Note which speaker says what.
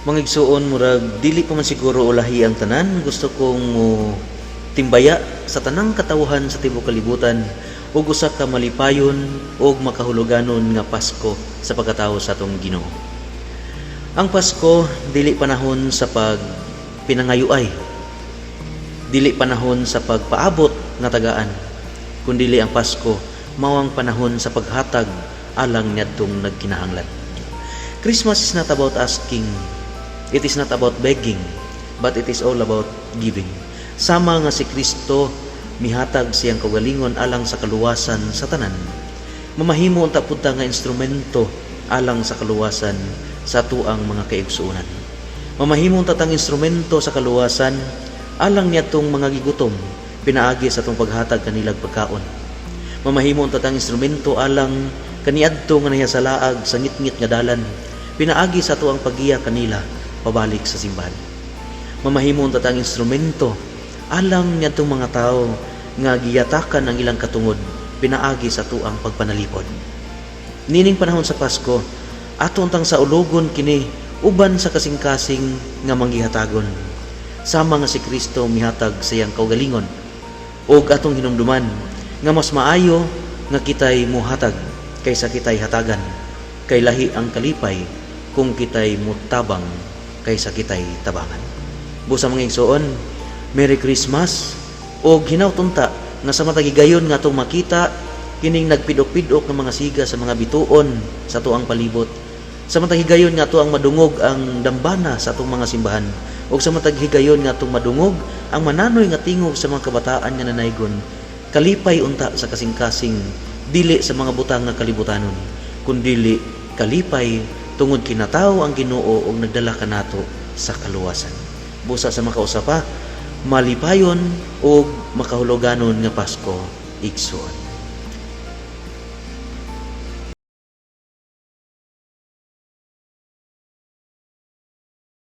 Speaker 1: Mga igsuon, murag dili pa man siguro ulahi ang tanan, gusto kong timbaya sa tanang katawhan sa tibuok kalibutan ug usa ka malipayon ug makahuluganon nga Pasko sa pagkatawo sa atong Ginoo. Ang Pasko dili panahon sa pagpinangayuay, dili panahon sa pagpaabot nga tagaan, kundi ang Pasko mao ang panahon sa paghatag alang niadtong nagkinahanglan. Christmas is not about asking. It is not about begging, but it is all about giving. Sama nga si Kristo, mihatag siyang kaugalingon alang sa kaluwasan sa tanan. Mamahimo unta pud ta nga instrumento alang sa kaluwasan sa tuang mga kaigsuonan. Mamahimo unta tang instrumento sa kaluwasan alang niadtong mga gigutom, pinaagi sa atong paghatag kanilang pagkaon. Mamahimo unta tang instrumento alang kaniadto nga nahiyasalaag sa ngitngit nga dalan, pinaagi sa tuang paggiya kanila pabalik sa simbahan. Mamahimong tatang instrumento alang niadtong mga tao nga giyatakan ang ilang katungod, pinaagi sa tuang pagpanalipod. Nining panahon sa Pasko, ato untang sa ulogon kini uban sa kasing-kasing nga manggihatagon. Sama nga si Kristo mihatag sa iyang kaugalingon ug atong hinumduman nga mas maayo nga kitay muhatag kaysa kitay hatagan, kay lahi ang kalipay kung kitay mutabang kaysa kitay tabangan. Busa mga igsoon, Merry Christmas o hinawtunta nga sa matagigayon nga itong makita kining nagpidok-pidok ng mga siga sa mga bituon sa tuang palibot. Sa matagigayon nga ito ang madungog ang dambana sa itong mga simbahan o sa matagigayon nga itong madungog ang mananoy nga tingog sa mga kabataan nga nanaygon. Kalipay unta sa kasing-kasing, dili sa mga butang nga kalibutanon, kundili kalipay tungod kinataw ang Ginoo og nagdala kanato sa kaluwasan. Busa sa makausapa, malipayon og makahuluganon nga Pasko igsoon.